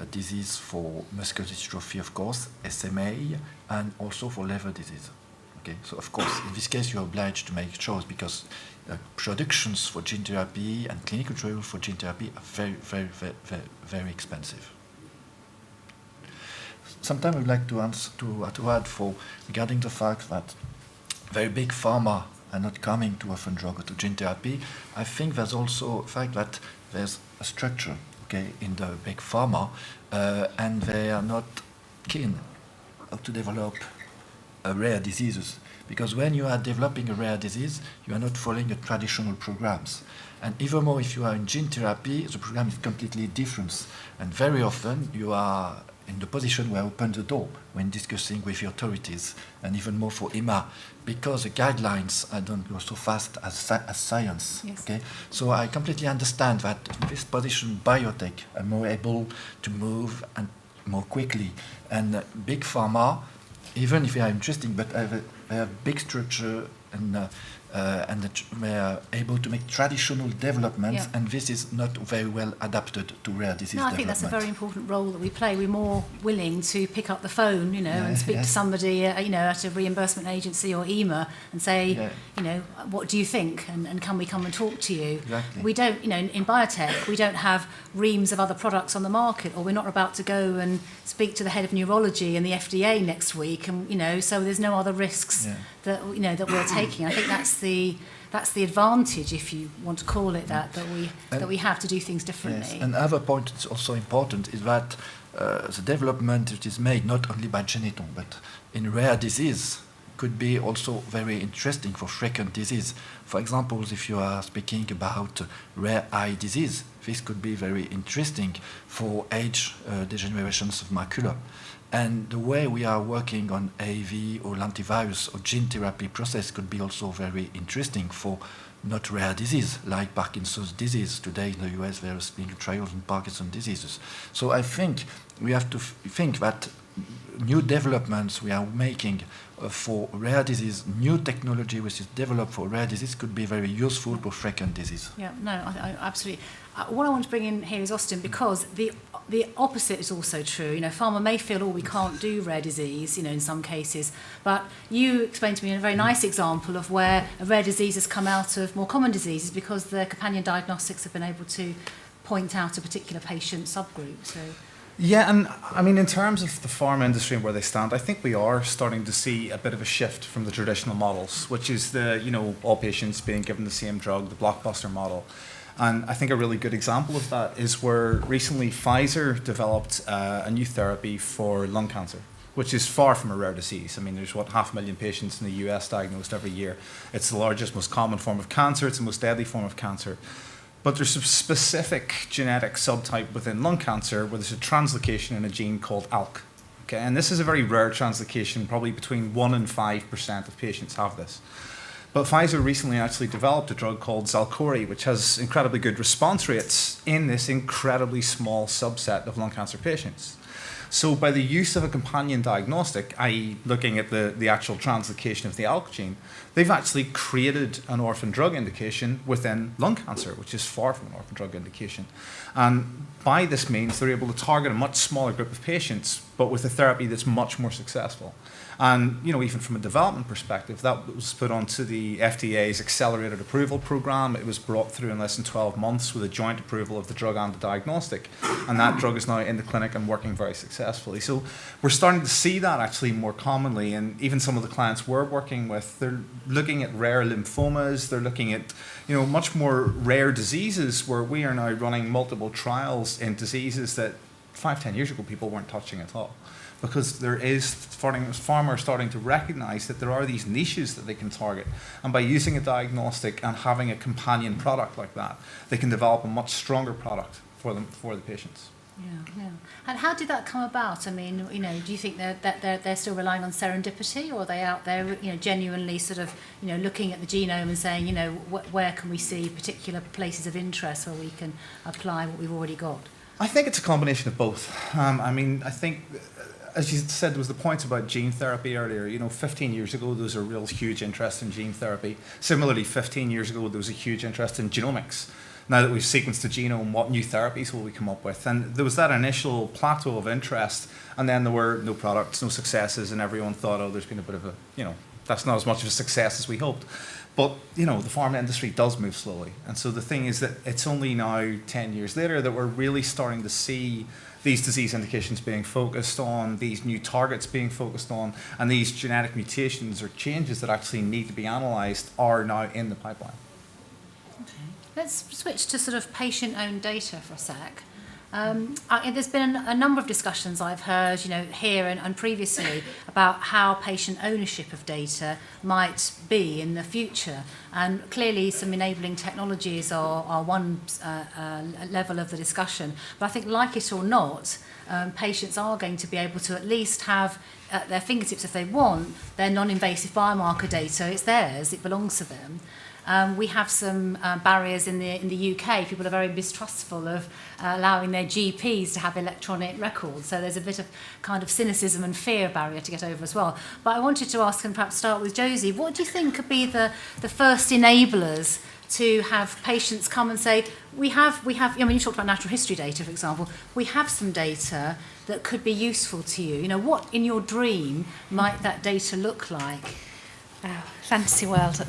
disease for muscular dystrophy, of course, SMA, and also for liver disease. Okay, so of course, in this case, you're obliged to make choice because productions for gene therapy and clinical trials for gene therapy are very, very, very, very, very expensive. Sometimes I would like to add for regarding the fact that very big pharma are not coming to orphan drug or to gene therapy. I think there's also the fact that there's a structure, okay, in the big pharma, and they are not keen to develop rare diseases. Because when you are developing a rare disease, you are not following the traditional programs. And even more, if you are in gene therapy, the program is completely different. And very often, you are in the position where you open the door when discussing with the authorities, and even more for EMA, because the guidelines don't go so fast as science. Yes. Okay? So I completely understand that in this position, biotech are more able to move and more quickly. And big pharma, even if they are interesting, but they have big structure and they are able to make traditional developments, Yeah. and this is not very well adapted to rare disease No, I development. think that's a very important role that we play. We're more willing to pick up the phone, and speak yeah. to somebody, at a reimbursement agency or EMA and say, Yeah. What do you think, and can we come and talk to you? Exactly. We don't, in biotech, we don't have reams of other products on the market, or we're not about to go and speak to the head of neurology and the FDA next week, and so there's no other risks Yeah. that we're taking. I think that's the advantage, if you want to call it that we have to do things differently. Yes. Another point that's also important is that the development that is made not only by Geneton, but in rare disease could be also very interesting for frequent disease. For example, if you are speaking about rare eye disease, this could be very interesting for age degenerations of macula. And the way we are working on AAV or lentivirus or gene therapy process could be also very interesting for not rare disease, like Parkinson's disease. Today in the US, there is being trials on Parkinson's diseases. So I think we have to think that new developments we are making for rare disease, new technology which is developed for rare disease could be very useful for frequent disease. Yeah, no, I absolutely. What I want to bring in here is Austin, because the opposite is also true. Pharma may feel, we can't do rare disease, in some cases, but you explained to me a very nice example of where a rare disease has come out of more common diseases because the companion diagnostics have been able to point out a particular patient subgroup. So. Yeah, and I mean, in terms of the pharma industry and where they stand, I think we are starting to see a bit of a shift from the traditional models, which is all patients being given the same drug, the blockbuster model. And I think a really good example of that is where recently Pfizer developed a new therapy for lung cancer, which is far from a rare disease. I mean, there's 500,000 patients in the US diagnosed every year. It's the largest, most common form of cancer. It's the most deadly form of cancer. But there's a specific genetic subtype within lung cancer where there's a translocation in a gene called ALK. Okay, and this is a very rare translocation. Probably between 1% and 5% of patients have this. But Pfizer recently actually developed a drug called Xalkori, which has incredibly good response rates in this incredibly small subset of lung cancer patients. So by the use of a companion diagnostic, i.e. looking at the actual translocation of the ALK gene, they've actually created an orphan drug indication within lung cancer, which is far from an orphan drug indication. And by this means, they're able to target a much smaller group of patients, but with a therapy that's much more successful. And even from a development perspective, that was put onto the FDA's accelerated approval program. It was brought through in less than 12 months with a joint approval of the drug and the diagnostic. And that drug is now in the clinic and working very successfully. So we're starting to see that actually more commonly. And even some of the clients we're working with, they're looking at rare lymphomas. They're looking at much more rare diseases where we are now running multiple trials in diseases that 5-10 years ago people weren't touching at all. Because there is pharma starting to recognize that there are these niches that they can target. And by using a diagnostic and having a companion product like that, they can develop a much stronger product for the patients. Yeah. And how did that come about? I mean, do you think that they're still relying on serendipity, or are they out there, genuinely sort of, looking at the genome and saying, where can we see particular places of interest where we can apply what we've already got? I think it's a combination of both. I think, as you said, there was the points about gene therapy earlier. 15 years ago, there was a real huge interest in gene therapy. Similarly, 15 years ago, there was a huge interest in genomics. Now that we've sequenced the genome, what new therapies will we come up with? And there was that initial plateau of interest, and then there were no products, no successes, and everyone thought, there's been a bit of a, that's not as much of a success as we hoped. But, the pharma industry does move slowly. And so the thing is that it's only now, 10 years later, that we're really starting to see these disease indications being focused on, these new targets being focused on, and these genetic mutations or changes that actually need to be analysed are now in the pipeline. Okay. Let's switch to sort of patient-owned data for a sec. There's been a number of discussions I've heard, here and previously about how patient ownership of data might be in the future. And clearly some enabling technologies are one level of the discussion. But I think, like it or not, patients are going to be able to at least have at their fingertips, if they want, their non-invasive biomarker data. It's theirs, it belongs to them. We have some barriers in the UK. People are very mistrustful of allowing their GPs to have electronic records. So there's a bit of kind of cynicism and fear barrier to get over as well. But I wanted to ask, and perhaps start with Josie, what do you think could be the first enablers to have patients come and say, we have, you talked about natural history data, for example, we have some data that could be useful to you. What in your dream might that data look like? Wow, fantasy world.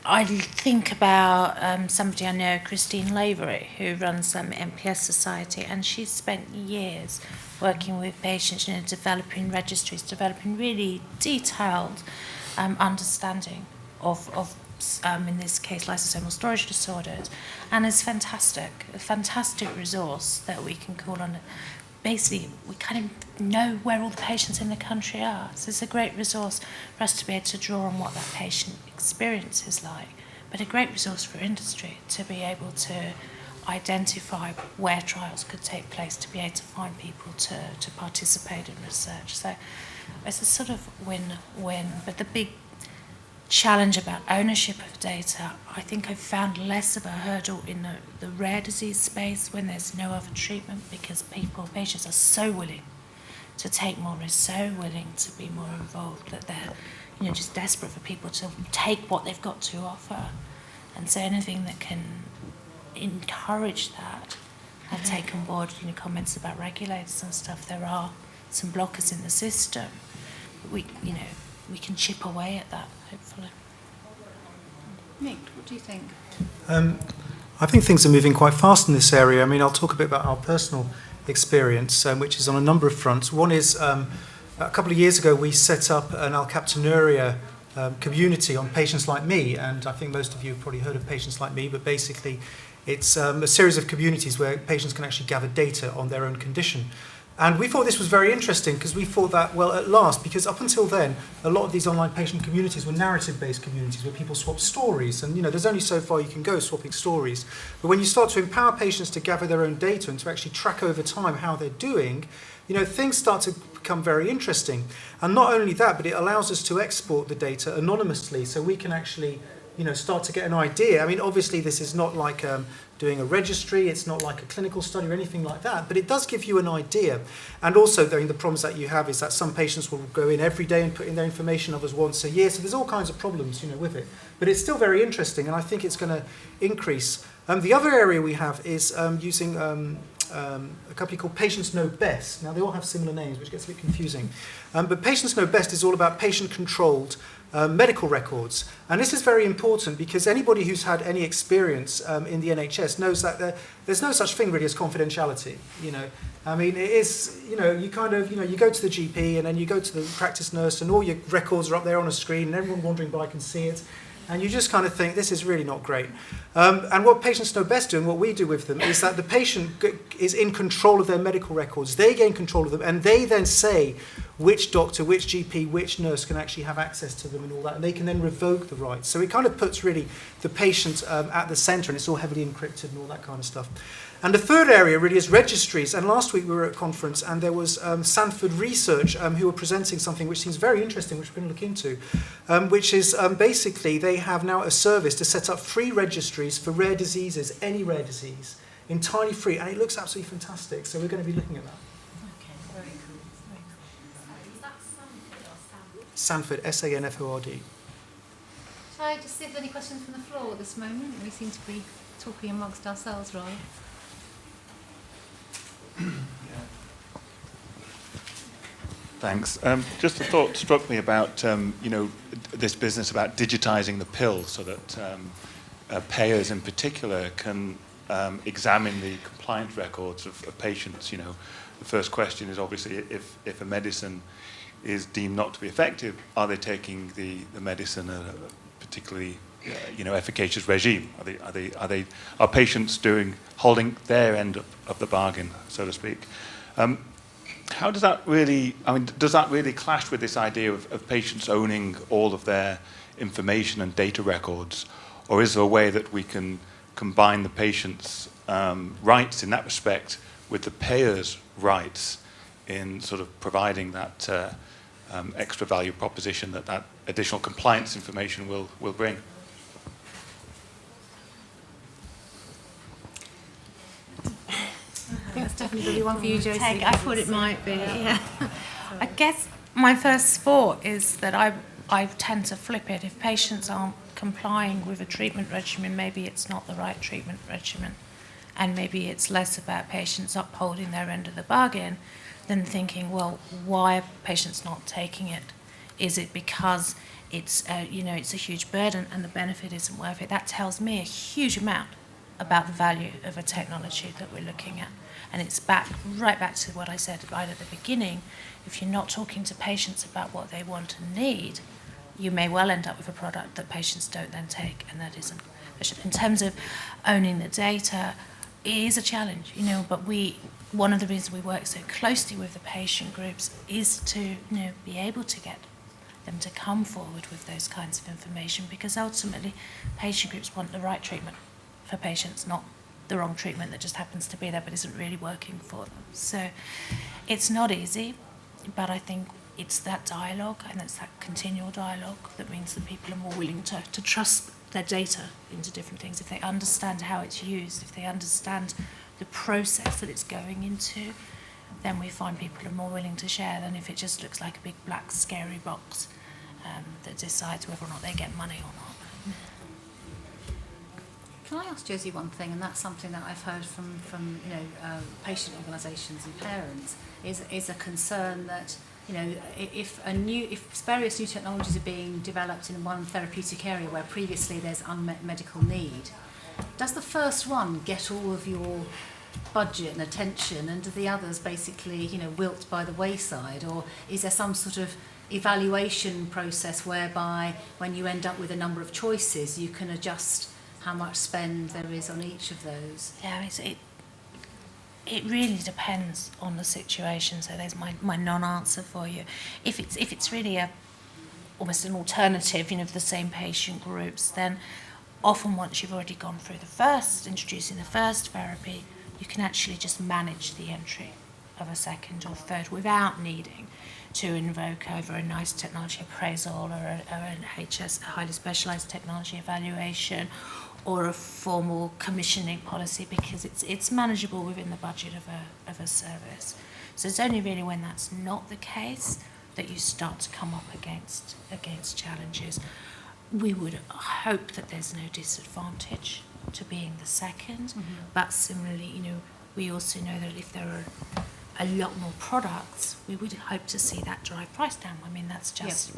I think about somebody I know, Christine Lavery, who runs MPS Society, and she's spent years working with patients, developing registries, developing really detailed understanding of in this case, lysosomal storage disorders, and it's a fantastic resource that we can call on. Basically, we kind of know where all the patients in the country are. So it's a great resource for us to be able to draw on what that patient experience is like, but a great resource for industry to be able to identify where trials could take place, to be able to find people to participate in research. So it's a sort of win-win. But the big challenge about ownership of data, I think I've found less of a hurdle in the rare disease space when there's no other treatment, because patients are so willing to take more risks, so willing to be more involved, that they're just desperate for people to take what they've got to offer. And so anything that can encourage that, I take on board comments about regulators and stuff. There are some blockers in the system. We can chip away at that, hopefully. Nick, what do you think? I think things are moving quite fast in this area. I'll talk a bit about our personal experience, which is on a number of fronts. One is, a couple of years ago, we set up an alkaptonuria community on Patients Like Me, and I think most of you have probably heard of Patients Like Me, but basically it's a series of communities where patients can actually gather data on their own condition. And we thought this was very interesting because we thought that, well, at last, because up until then, a lot of these online patient communities were narrative-based communities where people swap stories. And, there's only so far you can go swapping stories. But when you start to empower patients to gather their own data and to actually track over time how they're doing, things start to become very interesting. And not only that, but it allows us to export the data anonymously, so we can actually start to get an idea. I mean, obviously this is not like doing a registry, it's not like a clinical study or anything like that, but it does give you an idea. And also, the problems that you have is that some patients will go in every day and put in their information, others once a year, so there's all kinds of problems, with it. But it's still very interesting, and I think it's going to increase. The other area we have is using a company called Patients Know Best. Now, they all have similar names, which gets a bit confusing. But Patients Know Best is all about patient-controlled medical records. And this is very important because anybody who's had any experience in the NHS knows that there's no such thing really as confidentiality. I mean, it is, you go to the GP and then you go to the practice nurse and all your records are up there on a screen and everyone wandering by can see it. And you just kind of think, this is really not great. And what Patients Know Best do, and what we do with them, is that the patient is in control of their medical records. They gain control of them, and they then say which doctor, which GP, which nurse can actually have access to them and all that, and they can then revoke the rights. So it kind of puts really the patient at the centre, and it's all heavily encrypted and all that kind of stuff. And the third area really is registries. And last week we were at a conference and there was Sanford Research who were presenting something which seems very interesting, which we're going to look into, which is basically they have now a service to set up free registries for rare diseases, any rare disease, entirely free. And it looks absolutely fantastic. So we're going to be looking at that. Okay, very cool. Very cool. Is that Sanford or Sanford? Sanford, S-A-N-F-O-R-D. Shall I just see if there are any questions from the floor at this moment? We seem to be talking amongst ourselves, right? Thanks. Just a thought struck me about this business about digitizing the pill so that payers in particular can examine the compliance records of patients. The first question is obviously if a medicine is deemed not to be effective, are they taking the medicine at a particularly efficacious regime? Are patients holding their end of the bargain, so to speak? How does that really? Does that really clash with this idea of patients owning all of their information and data records, or is there a way that we can combine the patient's rights in that respect with the payer's rights in sort of providing that extra value proposition that additional compliance information will bring? I think that's definitely one for you, Josie. I thought it might be, yeah. I guess my first thought is that I tend to flip it. If patients aren't complying with a treatment regimen, maybe it's not the right treatment regimen. And maybe it's less about patients upholding their end of the bargain than thinking, well, why are patients not taking it? Is it because it's it's a huge burden and the benefit isn't worth it? That tells me a huge amount about the value of a technology that we're looking at. And it's right back to what I said right at the beginning. If you're not talking to patients about what they want and need, you may well end up with a product that patients don't then take, and that isn't. In terms of owning the data, it is a challenge, but one of the reasons we work so closely with the patient groups is to be able to get them to come forward with those kinds of information, because ultimately patient groups want the right treatment for patients, not the wrong treatment that just happens to be there but isn't really working for them. So it's not easy, but I think it's that dialogue, and it's that continual dialogue that means that people are more willing to trust their data into different things. If they understand how it's used, if they understand the process that it's going into, then we find people are more willing to share than if it just looks like a big black scary box that decides whether or not they get money or not. Can I ask Josie one thing, and that's something that I've heard from patient organisations and parents, is a concern that if various new technologies are being developed in one therapeutic area where previously there's unmet medical need, does the first one get all of your budget and attention, and do the others basically wilt by the wayside, or is there some sort of evaluation process whereby when you end up with a number of choices you can adjust how much spend there is on each of those? Yeah, it really depends on the situation. So there's my non-answer for you. If it's really almost an alternative, of the same patient groups, then often once you've already gone through introducing the first therapy, you can actually just manage the entry of a second or third without needing to invoke over a nice technology appraisal or an HS, a highly specialised technology evaluation, or a formal commissioning policy, because it's manageable within the budget of a service. So it's only really when that's not the case that you start to come up against challenges. We would hope that there's no disadvantage to being the second, but similarly, we also know that if there are a lot more products, we would hope to see that drive price down. I mean, that's just,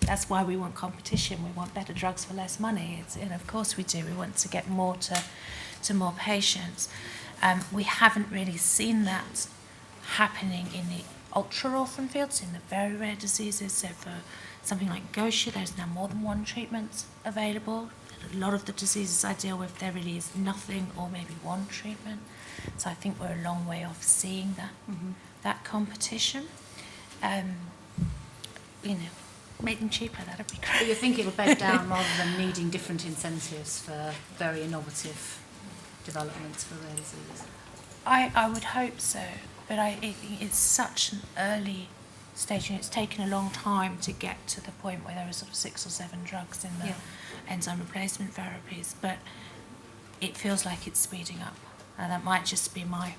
that's why we want competition. We want better drugs for less money. And of course we do. We want to get more to more patients. We haven't really seen that happening in the ultra-orphan fields, in the very rare diseases. So for something like Gaucher, there's now more than one treatment available. A lot of the diseases I deal with, there really is nothing or maybe one treatment. So I think we're a long way off seeing that competition. Make them cheaper, that'd be great. But you think it'll bed down rather than needing different incentives for very innovative developments for rare disease? I would hope so, but it's such an early stage, and it's taken a long time to get to the point where there are sort of 6 or 7 drugs in the enzyme replacement therapies, but it feels like it's speeding up. And that might just be my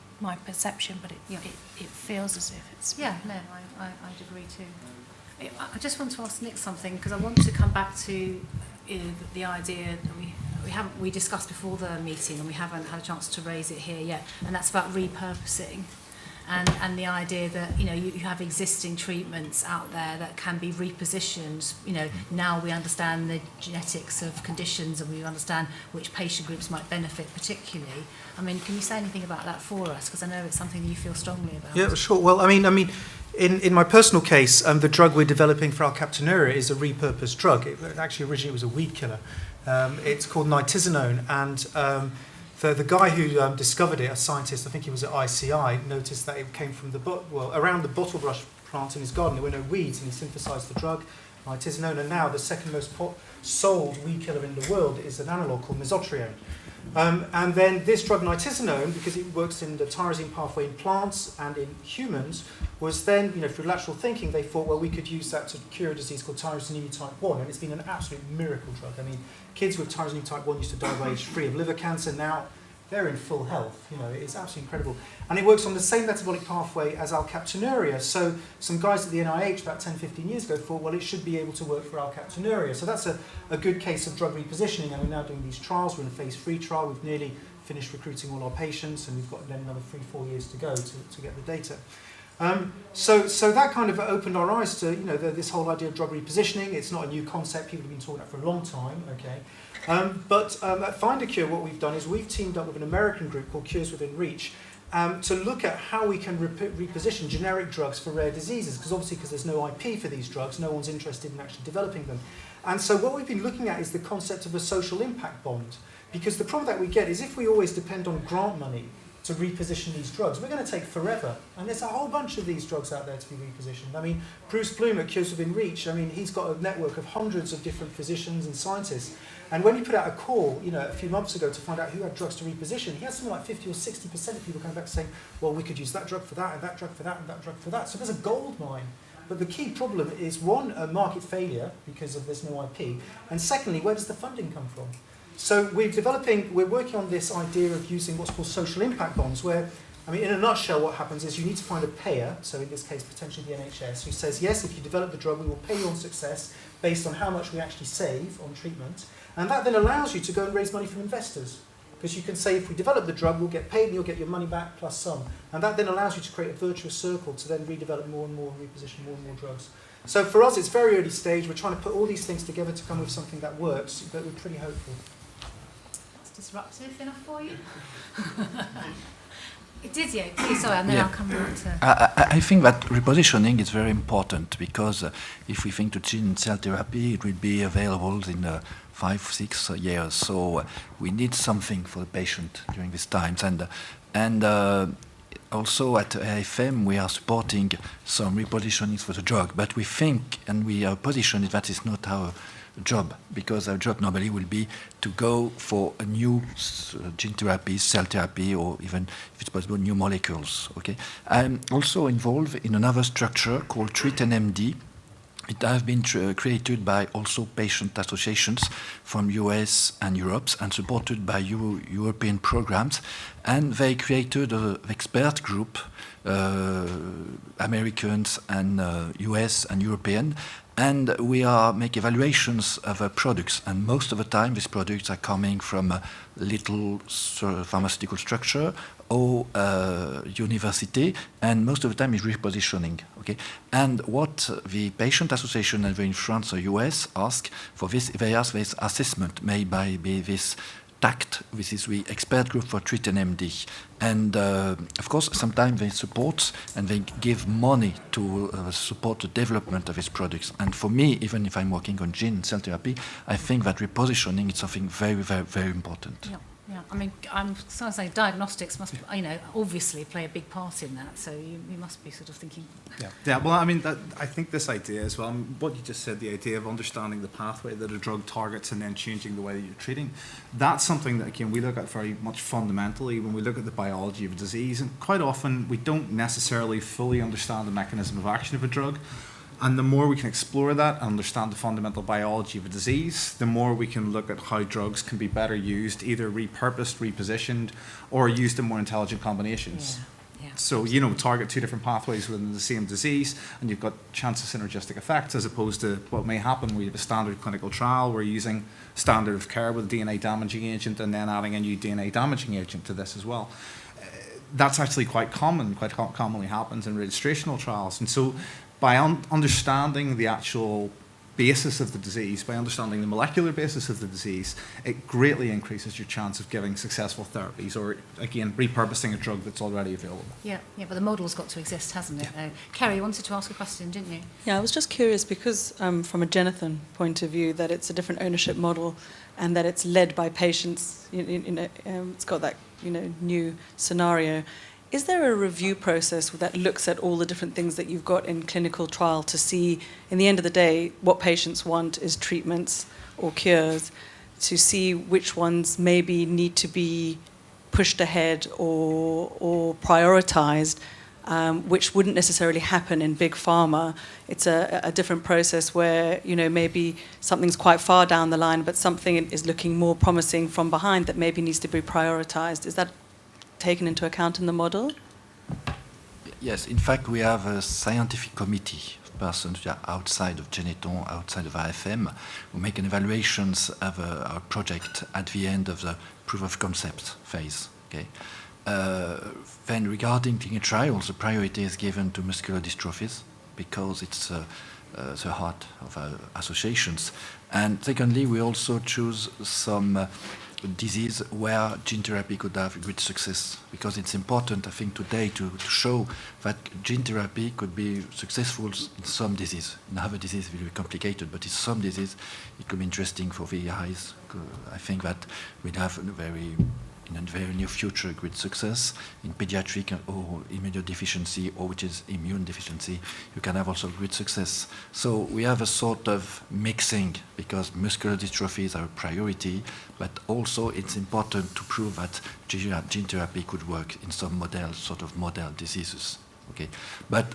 perception, but it feels as if it's... Yeah, no, I'd agree too. I just want to ask Nick something, because I want to come back to the idea that we discussed before the meeting, and we haven't had a chance to raise it here yet, and that's about repurposing. And the idea that you have existing treatments out there that can be repositioned. Now we understand the genetics of conditions, and we understand which patient groups might benefit particularly. I mean, can you say anything about that for us? Because I know it's something that you feel strongly about. Yeah, sure. Well, I mean, in my personal case, the drug we're developing for alkaptonuria is a repurposed drug. Actually, originally it was a weed killer. It's called nitisinone, and the guy who discovered it, a scientist, I think he was at ICI, noticed that it came from around the bottlebrush plant in his garden. There were no weeds, and he synthesized the drug, nitisinone, and now the second most sold weed killer in the world is an analog called mesotrione. And then this drug nitisinone, because it works in the tyrosine pathway in plants and in humans, was then, through lateral thinking, they thought, well, we could use that to cure a disease called tyrosinemia type 1, and it's been an absolute miracle drug. I mean, kids with tyrosinemia type 1 used to die by age 3 of liver cancer. Now they're in full health. It's absolutely incredible. And it works on the same metabolic pathway as alkaptonuria. So some guys at the NIH about 10, 15 years ago thought, well, it should be able to work for alkaptonuria. So that's a good case of drug repositioning, and we're now doing these trials. We're in a phase 3 trial. We've nearly finished recruiting all our patients, and we've got then another 3-4 years to go to get the data. So that kind of opened our eyes to this whole idea of drug repositioning. It's not a new concept. People have been talking about it for a long time. Okay. But at Find a Cure, what we've done is we've teamed up with an American group called Cures Within Reach to look at how we can reposition generic drugs for rare diseases, because there's no IP for these drugs, no one's interested in actually developing them. And so what we've been looking at is the concept of a social impact bond, because the problem that we get is if we always depend on grant money to reposition these drugs, we're going to take forever. And there's a whole bunch of these drugs out there to be repositioned. I mean, Bruce Bloom at Cures Within Reach, he's got a network of hundreds of different physicians and scientists. And when he put out a call, a few months ago to find out who had drugs to reposition, he had something like 50 or 60% of people coming back saying, well, we could use that drug for that, and that drug for that, and that drug for that. So there's a gold mine. But the key problem is, one, a market failure because of there's no IP, and secondly, where does the funding come from? So we're working on this idea of using what's called social impact bonds, where, in a nutshell, what happens is you need to find a payer, so in this case, potentially the NHS, who says, yes, if you develop the drug, we will pay you on success based on how much we actually save on treatment. And that then allows you to go and raise money from investors. Because you can say, if we develop the drug, we'll get paid and you'll get your money back plus some. And that then allows you to create a virtuous circle to then redevelop more and more and reposition more and more drugs. So for us, it's very early stage. We're trying to put all these things together to come with something that works, but we're pretty hopeful. Disruptive enough for you? Didier, please, sorry, and then I'll come back to... I think that repositioning is very important, because if we think to gene and cell therapy, it will be available in 5-6 years. So we need something for the patient during these times. And also at AFM, we are supporting some repositionings for the drug, but we think, and we are positioned that is not our job, because our job normally will be to go for a new gene therapy, cell therapy, or even, if it's possible, new molecules. Okay. I'm also involved in another structure called Treat-NMD. It has been created by also patient associations from US and Europe and supported by European programs. And they created an expert group, Americans and US and European. And we make evaluations of products. And most of the time, these products are coming from a little pharmaceutical structure or university, and most of the time is repositioning. Okay, and what the patient association either in France or US ask for this, they ask this assessment made by this TACT, this is the expert group for Treat-NMD. And of course, sometimes they support and they give money to support the development of these products. And for me, even if I'm working on gene and cell therapy, I think that repositioning is something very, very, very important. Yeah. Yeah, I mean, I'm sort of saying diagnostics must, obviously play a big part in that. So you must be sort of thinking. Yeah. Well, I mean, I think this idea as well. What you just said, the idea of understanding the pathway that a drug targets and then changing the way that you're treating, that's something that again we look at very much fundamentally when we look at the biology of a disease. And quite often we don't necessarily fully understand the mechanism of action of a drug. And the more we can explore that and understand the fundamental biology of a disease, the more we can look at how drugs can be better used, either repurposed, repositioned, or used in more intelligent combinations. Yeah. So, target two different pathways within the same disease, and you've got chance of synergistic effects, as opposed to what may happen where you have a standard clinical trial, we're using standard of care with a DNA damaging agent and then adding a new DNA damaging agent to this as well. That's actually quite commonly happens in registrational trials. And so by understanding the actual basis of the disease, by understanding the molecular basis of the disease, it greatly increases your chance of giving successful therapies or, again, repurposing a drug that's already available. Yeah, but the model's got to exist, hasn't it? Yeah. Kerry, you wanted to ask a question, didn't you? Yeah, I was just curious because from a Genethon point of view, that it's a different ownership model and that it's led by patients, it's got that, new scenario. Is there a review process that looks at all the different things that you've got in clinical trial to see, in the end of the day, what patients want is treatments or cures, to see which ones maybe need to be pushed ahead or prioritized, which wouldn't necessarily happen in Big Pharma? It's a different process where, maybe something's quite far down the line, but something is looking more promising from behind that maybe needs to be prioritized. Is that taken into account in the model? Yes, in fact, we have a scientific committee of persons who are outside of Genethon, outside of IFM, who make an evaluations of our project at the end of the proof of concept phase. Okay. Then regarding clinical trials, the priority is given to muscular dystrophies because it's the heart of our associations. And secondly, we also choose some disease where gene therapy could have great success, because it's important, I think, today to show that gene therapy could be successful in some disease. In other disease, it will be complicated, but in some disease, it could be interesting for VIs. I think that we'd have in a very near future great success in paediatric or immunodeficiency, or which is immune deficiency. You can have also great success. So we have a sort of mixing, because muscular dystrophies are a priority, but also it's important to prove that gene therapy could work in some model diseases. Okay, but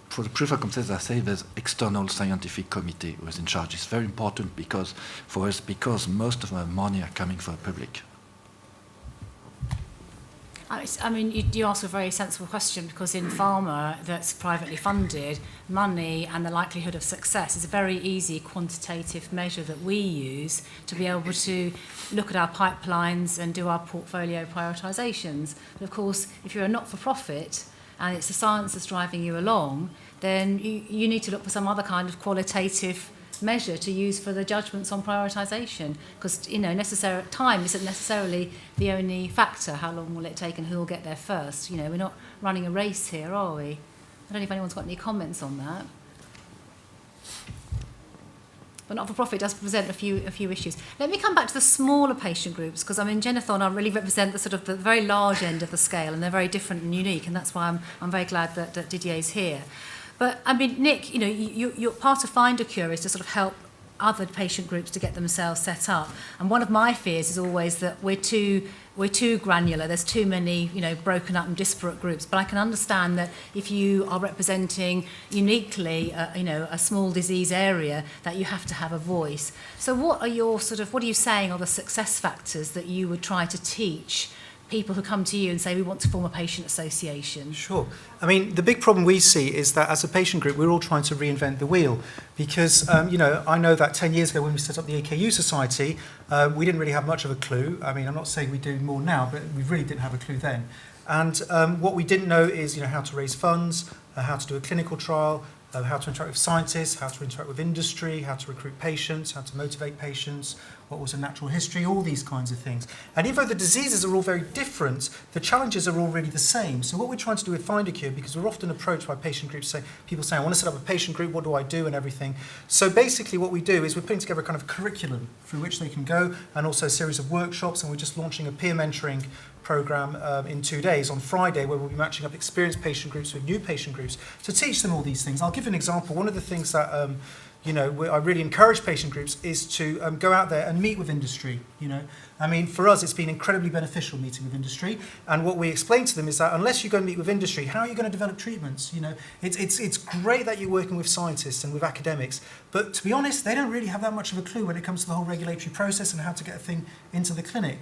for the proof of concept, I say there's external scientific committee who is in charge. It's very important because for us, because most of our money are coming from the public. I mean, you ask a very sensible question, because in pharma that's privately funded, money and the likelihood of success is a very easy quantitative measure that we use to be able to look at our pipelines and do our portfolio prioritizations. But of course, if you're a not-for-profit and it's the science that's driving you along, then you need to look for some other kind of qualitative measure to use for the judgments on prioritisation, because time isn't necessarily the only factor. How long will it take and who will get there first? We're not running a race here, are we? I don't know if anyone's got any comments on that. But not-for-profit does present a few issues. Let me come back to the smaller patient groups, because Genethon really represent the very large end of the scale, and they're very different and unique, and that's why I'm very glad that Didier's here. But I mean, Nick, you're part of Find a Cure is to sort of help other patient groups to get themselves set up. And one of my fears is always that we're too granular. There's too many, broken up and disparate groups. But I can understand that if you are representing uniquely, a small disease area, that you have to have a voice. So what are you saying are the success factors that you would try to teach people who come to you and say, we want to form a patient association? Sure. I mean, the big problem we see is that as a patient group, we're all trying to reinvent the wheel because, I know that 10 years ago when we set up the AKU Society, we didn't really have much of a clue. I mean, I'm not saying we do more now, but we really didn't have a clue then. And what we didn't know is, how to raise funds, how to do a clinical trial, how to interact with scientists, how to interact with industry, how to recruit patients, how to motivate patients, what was a natural history, all these kinds of things. And even though the diseases are all very different, the challenges are all really the same. So what we're trying to do with Find a Cure, because we're often approached by patient groups, people saying, I want to set up a patient group, what do I do, and everything. So basically what we do is we're putting together a kind of curriculum through which they can go, and also a series of workshops, and we're just launching a peer mentoring program in 2 days on Friday, where we'll be matching up experienced patient groups with new patient groups to teach them all these things. I'll give you an example. One of the things that I really encourage patient groups is to go out there and meet with industry. I mean, for us, it's been incredibly beneficial meeting with industry. And what we explain to them is that unless you go and meet with industry, how are you going to develop treatments? It's great that you're working with scientists and with academics, but to be honest, they don't really have that much of a clue when it comes to the whole regulatory process and how to get a thing into the clinic.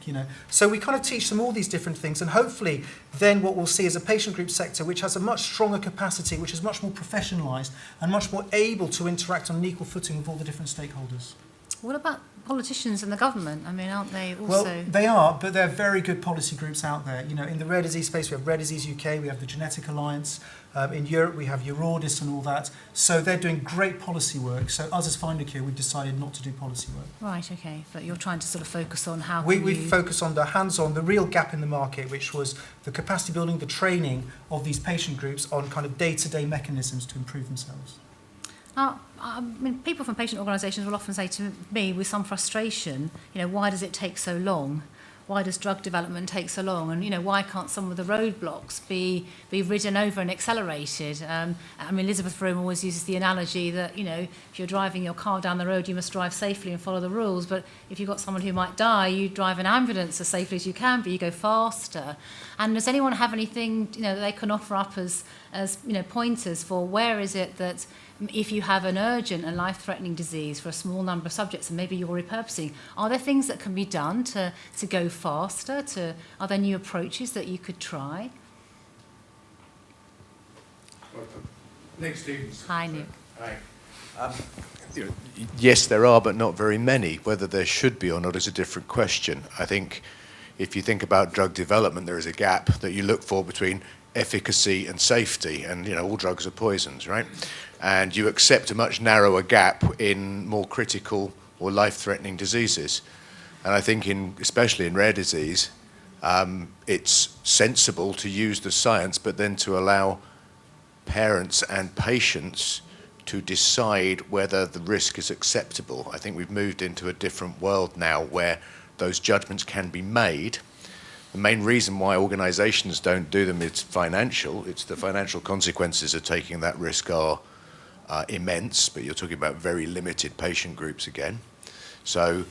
So we kind of teach them all these different things, and hopefully, then what we'll see is a patient group sector which has a much stronger capacity, which is much more professionalised and much more able to interact on an equal footing with all the different stakeholders. What about politicians and the government? I mean, aren't they also... Well, they are, but there are very good policy groups out there. In the rare disease space, we have Rare Disease UK, we have the Genetic Alliance. In Europe, we have Eurordis and all that. So they're doing great policy work. So us as Find a Cure, we've decided not to do policy work. Right, okay. But you're trying to sort of focus on how we focus on the hands-on, the real gap in the market, which was the capacity building, the training of these patient groups on kind of day-to-day mechanisms to improve themselves. I mean, people from patient organisations will often say to me with some frustration, why does it take so long? Why does drug development take so long? And, why can't some of the roadblocks be ridden over and accelerated? I mean, Elizabeth Froome always uses the analogy that, if you're driving your car down the road, you must drive safely and follow the rules. But if you've got someone who might die, you drive an ambulance as safely as you can, but you go faster. And does anyone have anything, that they can offer up as pointers for where is it that if you have an urgent and life-threatening disease for a small number of subjects and maybe you're repurposing, are there things that can be done to go faster? Are there new approaches that you could try? Nick Stevens. Hi, Nick. Hi. Yes, there are, but not very many. Whether there should be or not is a different question. I think if you think about drug development, there is a gap that you look for between efficacy and safety, and all drugs are poisons, right? And you accept a much narrower gap in more critical or life-threatening diseases. And I think especially in rare disease, it's sensible to use the science, but then to allow parents and patients to decide whether the risk is acceptable. I think we've moved into a different world now where those judgments can be made. The main reason why organizations don't do them is financial. It's the financial consequences of taking that risk are immense, but you're talking about very limited patient groups again. So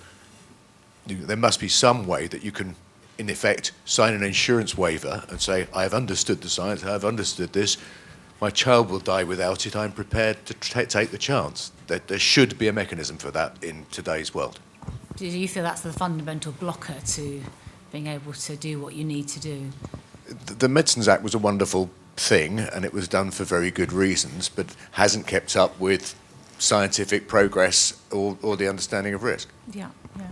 there must be some way that you can, in effect, sign an insurance waiver and say, I have understood the science, I have understood this, my child will die without it, I'm prepared to take the chance. That there should be a mechanism for that in today's world. Do you feel that's the fundamental blocker to being able to do what you need to do? The Medicines Act was a wonderful thing, and it was done for very good reasons, but hasn't kept up with scientific progress or the understanding of risk. Yeah.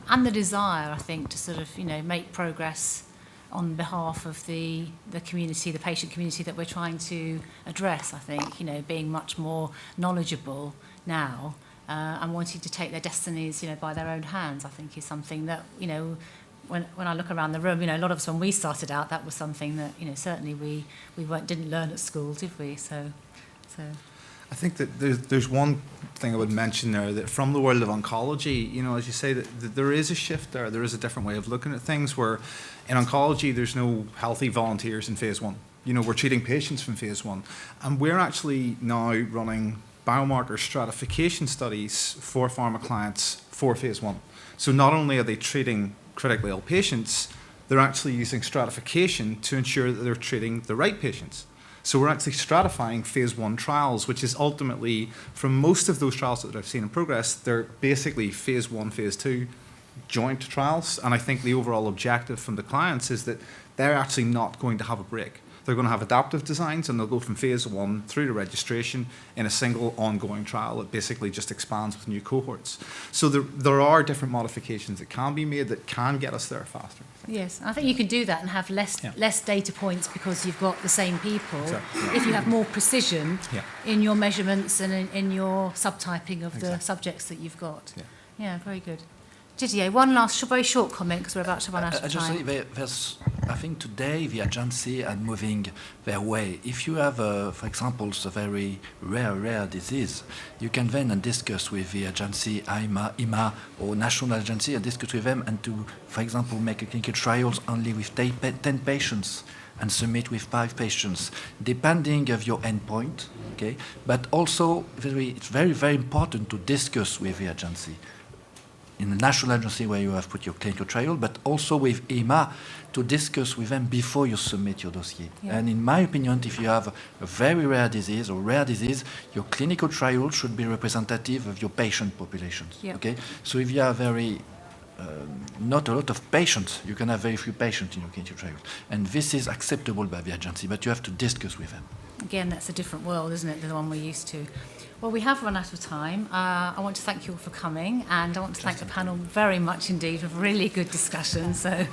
And the desire, I think, to sort of, make progress on behalf of the community, the patient community that we're trying to address, I think, being much more knowledgeable now and wanting to take their destinies, by their own hands, I think is something that, when I look around the room, a lot of us, when we started out, that was something that, certainly we didn't learn at school, did we? So. I think that there's one thing I would mention there, that from the world of oncology, as you say, that there is a shift there. There is a different way of looking at things where in oncology there's no healthy volunteers in phase 1. We're treating patients from phase 1. And we're actually now running biomarker stratification studies for pharma clients for phase 1. So not only are they treating critically ill patients, they're actually using stratification to ensure that they're treating the right patients. So we're actually stratifying phase 1 trials, which is ultimately, from most of those trials that I've seen in progress, they're basically phase 1, phase 2 joint trials. And I think the overall objective from the clients is that they're actually not going to have a break. They're going to have adaptive designs, and they'll go from phase 1 through to registration in a single ongoing trial. It basically just expands with new cohorts. So there are different modifications that can be made that can get us there faster. Yes, I think you can do that and have less data points because you've got the same people. Exactly, yeah. If you have more precision Yeah. in your measurements and in your subtyping of the Exactly. subjects that you've got. Yeah. Yeah, very good. Didier, one last very short comment because we're about to run out of I just say time. I think today the agency are moving their way. If you have, for example, a very rare disease, you can then discuss with the agency, IMA, or national agency, and discuss with them and to, for example, make a clinical trials only with 10 patients and submit with 5 patients, depending of your endpoint. Okay, but also it's very, very important to discuss with the agency. In the national agency where you have put your clinical trial, but also with EMA to discuss with them before you submit your dossier. Yeah. And in my opinion, if you have a very rare disease or rare disease, your clinical trial should be representative of your patient populations. Yeah. Okay, so if you have not a lot of patients, you can have very few patients in your clinical trial, and this is acceptable by the agency, but you have to discuss with them. Again, that's a different world, isn't it, than the one we're used to. Well, we have run out of time. I want to thank you all for coming, and I want to thank the panel very much indeed for a really good discussion. So